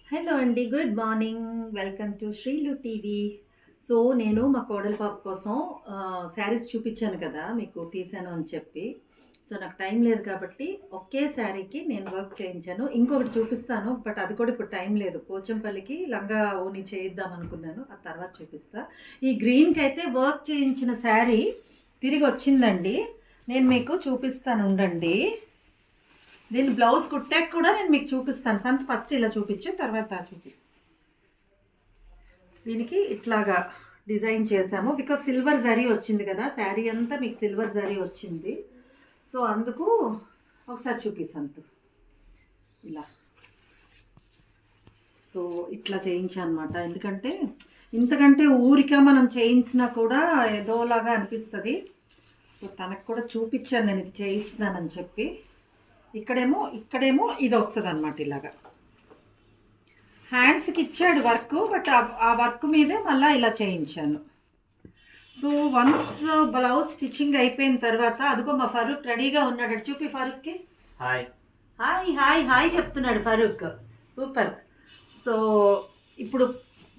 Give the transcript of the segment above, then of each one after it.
Hello అండి. Good morning. Welcome to Srilu TV. So, నేను మా కోడలి పాప కోసం శారీస్ చూపించాను కదా! మీకు తీశాను అని చెప్పి. సో, నాకు టైం లేదు కాబట్టి ఒకే శారీకి నేను వర్క్ చేయించాను. ఇంకొకటి చూపిస్తాను. బట్ అది కూడా ఇప్పుడు టైం లేదు. పోచంపల్లికి లంగా ఓణి చేయిద్దాం అనుకున్నాను. ఆ తర్వాత చూపిస్తా. ఈ గ్రీన్‌కైతే వర్క్ చేయించిన శారీ తిరిగొచ్చిందండి. నేను మీకు చూపిస్తాను ఉండండి. దీని బ్లౌజ్ కుట్టాక కూడా నేను మీకు చూపిస్తాను. ఫస్ట్ ఇలా చూపించు, తర్వాత దీనికి ఇట్లాగా డిజైన్ చేసాము. బికాజ్ సిల్వర్ జరీ వచ్చింది కదా, శారీ అంతా మీకు సిల్వర్ జరీ వచ్చింది. సో అందుకు ఒకసారి చూపిస్తాను ఇలా. సో ఇట్లా చేయించాను అనమాట. ఎందుకంటే ఇంతకంటే ఊరిక మనం చేయించినా కూడా ఏదోలాగా అనిపిస్తుంది. సో తనకు కూడా చూపించాను నేను ఇది చేయిస్తున్నానని చెప్పి. ఇక్కడేమో ఇది వస్తుంది అనమాట. ఇలాగా హ్యాండ్స్కి ఇచ్చాడు వర్క్, బట్ ఆ వర్క్ మీదే మళ్ళీ ఇలా చేయించాను. సో వన్స్ బ్లౌజ్ స్టిచ్చింగ్ అయిపోయిన తర్వాత అదిగో మా ఫరూక్ రెడీగా ఉన్నాడు. చూపి ఫరూక్కి హాయ్ హాయ్ హాయ్ హాయ్ చెప్తున్నాడు ఫరూక్. సూపర్. సో ఇప్పుడు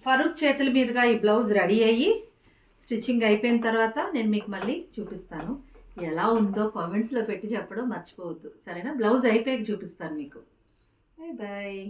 ఫరూక్ చేతుల మీదుగా ఈ బ్లౌజ్ రెడీ అయ్యి స్టిచ్చింగ్ అయిపోయిన తర్వాత నేను మీకు మళ్ళీ చూపిస్తాను. ఎలా ఉందో కామెంట్స్లో పెట్టి చెప్పడం మర్చిపోవద్దు, సరేనా? బ్లౌజ్ అయిపోయాక చూపిస్తాను మీకు. Bye bye.